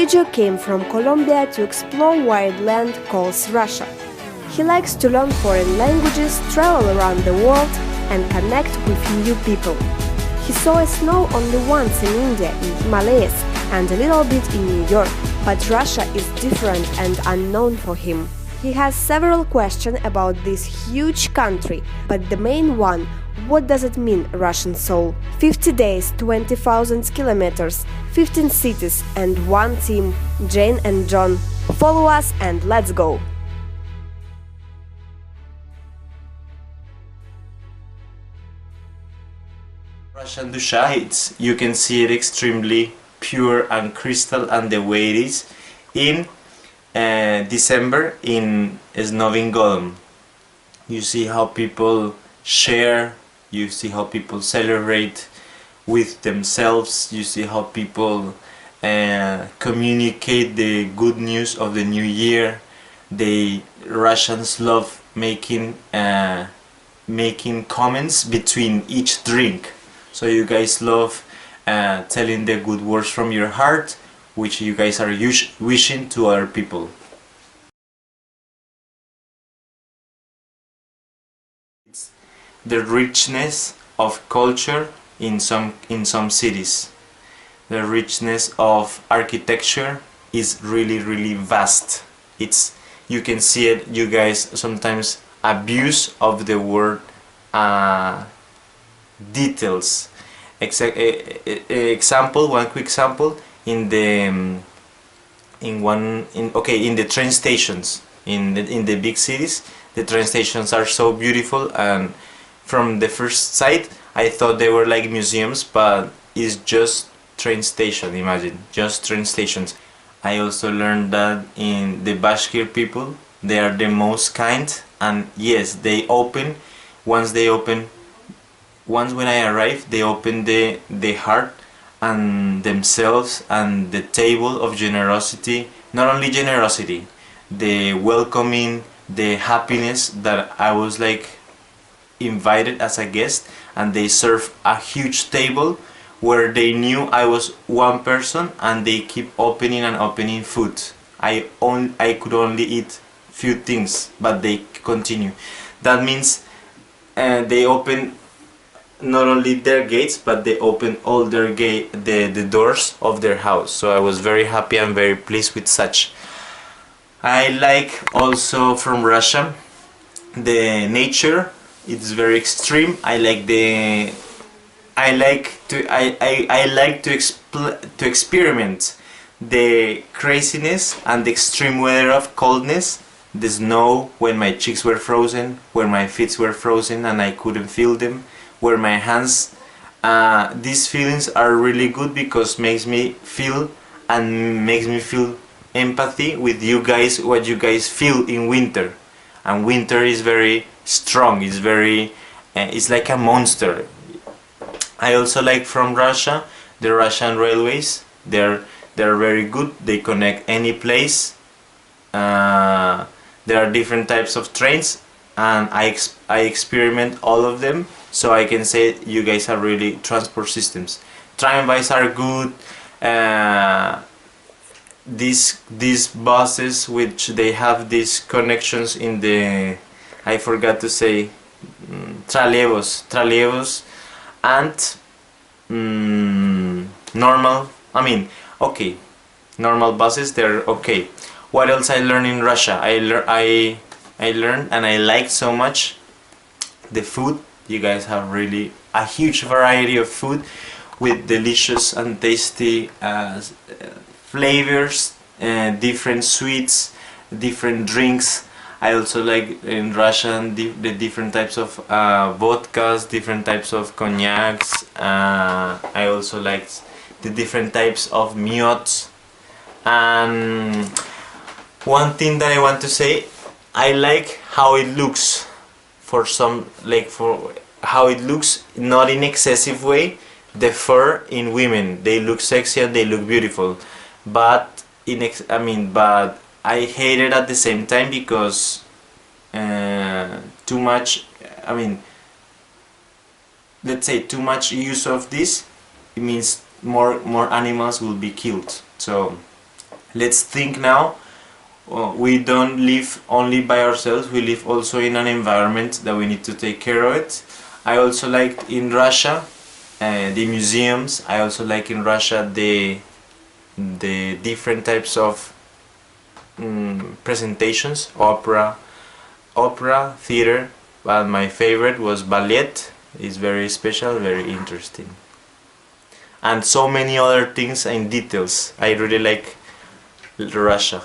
Sergio came from Colombia to explore wild land called Russia. He likes to learn foreign languages, travel around the world, and connect with new people. He saw snow only once in India, in Himalayas, and a little bit in New York, but Russia is different and unknown for him. He has several questions about this huge country, but the main one: what does it mean, Russian soul? 50 days, 20,000 kilometers, 15 cities, and one team, Jane and John. Follow us and let's go! Russian dusha, you can see it extremely pure and crystal, and the way it is in December in Snowing Golem. You see how people share, you see how people celebrate with themselves, you see how people communicate the good news of the new year. The Russians love making comments between each drink. So you guys love telling the good words from your heart, which you guys are wishing to other people. It's the richness of culture in some cities. The richness of architecture is really vast. You can see it. You guys sometimes abuse of the word details. One quick example in the train stations in the big cities. The train stations are so beautiful, and from the first sight I thought they were like museums, but it's just train station. Imagine, just train stations. I also learned that in the Bashkir people, they are the most kind, and yes, they open once when I arrived, they open the heart and themselves and the table of generosity. Not only generosity, the welcoming, the happiness, that I was like invited as a guest, and they serve a huge table where they knew I was one person, and they keep opening and opening food. I could only eat few things, but they continue. That means they open not only their gates, but they open all their the doors of their house. So I was very happy and very pleased with such. I like also from Russia the nature. It's very extreme. I like to experiment the craziness and the extreme weather of coldness. The snow when my cheeks were frozen, when my feet were frozen and I couldn't feel them, where my hands, these feelings are really good because makes me feel empathy with you guys, what you guys feel in winter. And winter is very strong, it's like a monster. I also like from Russia the Russian railways. They're very good. They connect any place. There are different types of trains, and I experiment all of them, so I can say you guys are really transport systems. Tramways are good. These buses, which they have these connections in the, I forgot to say, trolleybus, and normal, normal buses, they're okay. What else I learned in Russia? I learned and I liked so much the food. You guys have really a huge variety of food with delicious and tasty flavors, different sweets, different drinks. I also like in Russia the different types of vodkas, different types of cognacs. I also like the different types of miots. And one thing that I want to say, I like how it looks. For how it looks, not in excessive way. The fur in women, they look sexy and they look beautiful, but but I hate it at the same time because too much. Let's say too much use of this, it means more animals will be killed. So Let's think now. We don't live only by ourselves, we live also in an environment that we need to take care of it. I also like in Russia the museums. I also like in Russia the different types of presentations, opera, theater, but my favorite was ballet. It's very special, very interesting. And so many other things and details. I really like Russia.